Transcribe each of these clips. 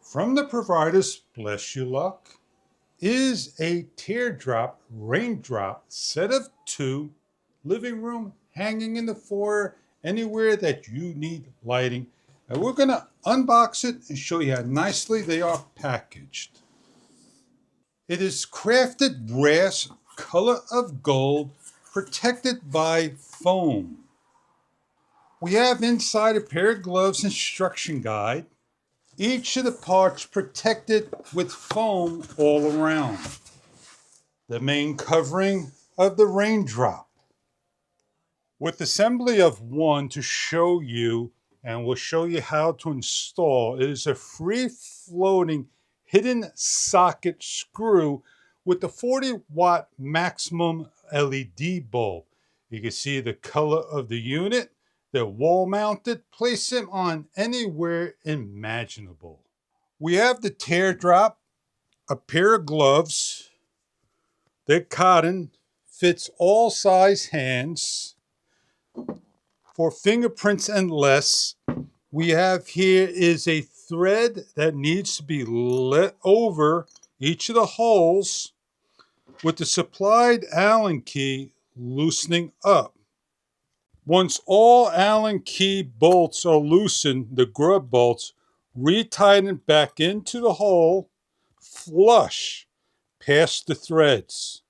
From the providers, bless you luck, is a teardrop raindrop set of 2 living room hanging in the foyer anywhere that you need lighting. And we're going to unbox it and show you how nicely they are packaged. It is crafted brass, color of gold, protected by foam. We have inside a pair of gloves instruction guide. Each of the parts protected with foam all around. The main covering of the raindrop. With assembly of 1 to show you, and we'll show you how to install. It is a free-floating hidden socket screw with the 40-watt maximum LED bulb. You can see the color of the unit. They're wall-mounted. Place them on anywhere imaginable. We have the teardrop, a pair of gloves. They're cotton, fits all size hands. For fingerprints and less, we have here is a thread that needs to be let over each of the holes with the supplied Allen key loosening up. Once all Allen key bolts are loosened, the grub bolts, retighten back into the hole, flush past the threads.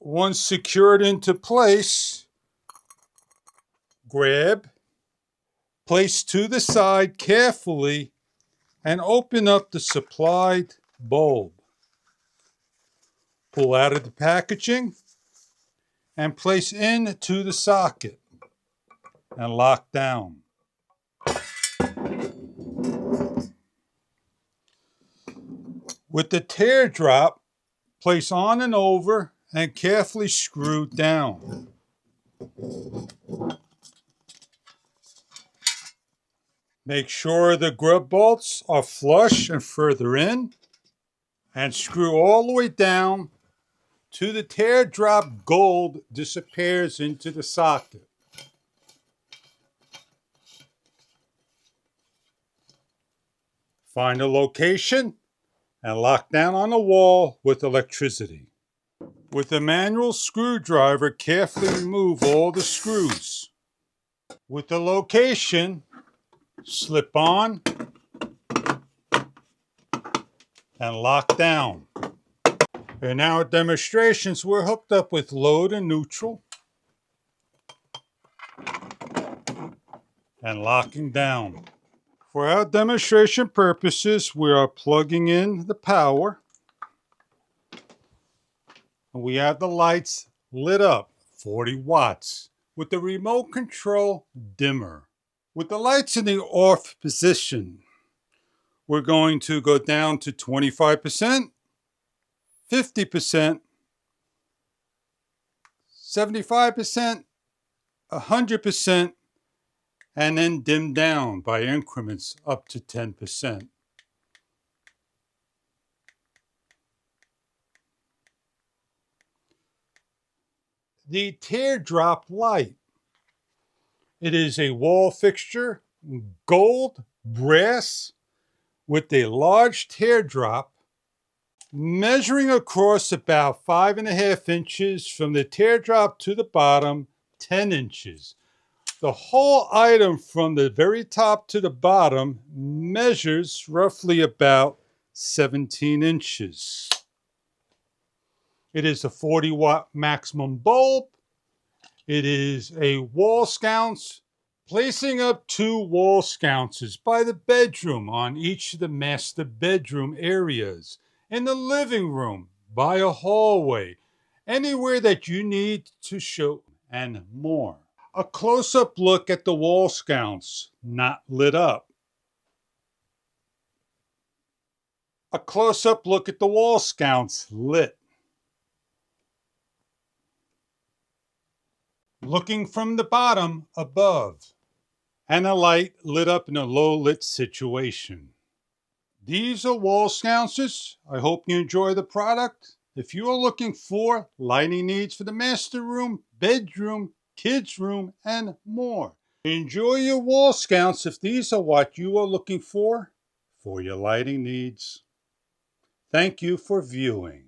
Once secured into place, grab, place to the side carefully, and open up the supplied bulb. Pull out of the packaging and place into the socket and lock down. With the teardrop, place on and over and carefully screw down. Make sure the grub bolts are flush and further in, and screw all the way down to the teardrop gold disappears into the socket. Find a location and lock down on the wall with electricity. With a manual screwdriver, carefully remove all the screws. With the location, slip on and lock down. In our demonstrations, we're hooked up with load and neutral and locking down. For our demonstration purposes, we are plugging in the power. And we have the lights lit up, 40 watts, with the remote control dimmer. With the lights in the off position, we're going to go down to 25%, 50%, 75%, 100%, and then dim down by increments up to 10%. The teardrop light. It is a wall fixture, gold, brass, with a large teardrop measuring across about 5.5 inches from the teardrop to the bottom, 10 inches. The whole item from the very top to the bottom measures roughly about 17 inches. It is a 40-watt maximum bulb. It is a wall sconce, placing up 2 wall sconces by the bedroom on each of the master bedroom areas, in the living room, by a hallway, anywhere that you need to show, and more. A close-up look at the wall sconce, not lit up. A close-up look at the wall sconce, lit. Looking from the bottom above, and a light lit up in a low-lit situation. These are wall sconces. I hope you enjoy the product. If you are looking for lighting needs for the master room, bedroom, kids' room, and more, Enjoy your wall sconce if these are what you are looking for your lighting needs. Thank you for viewing.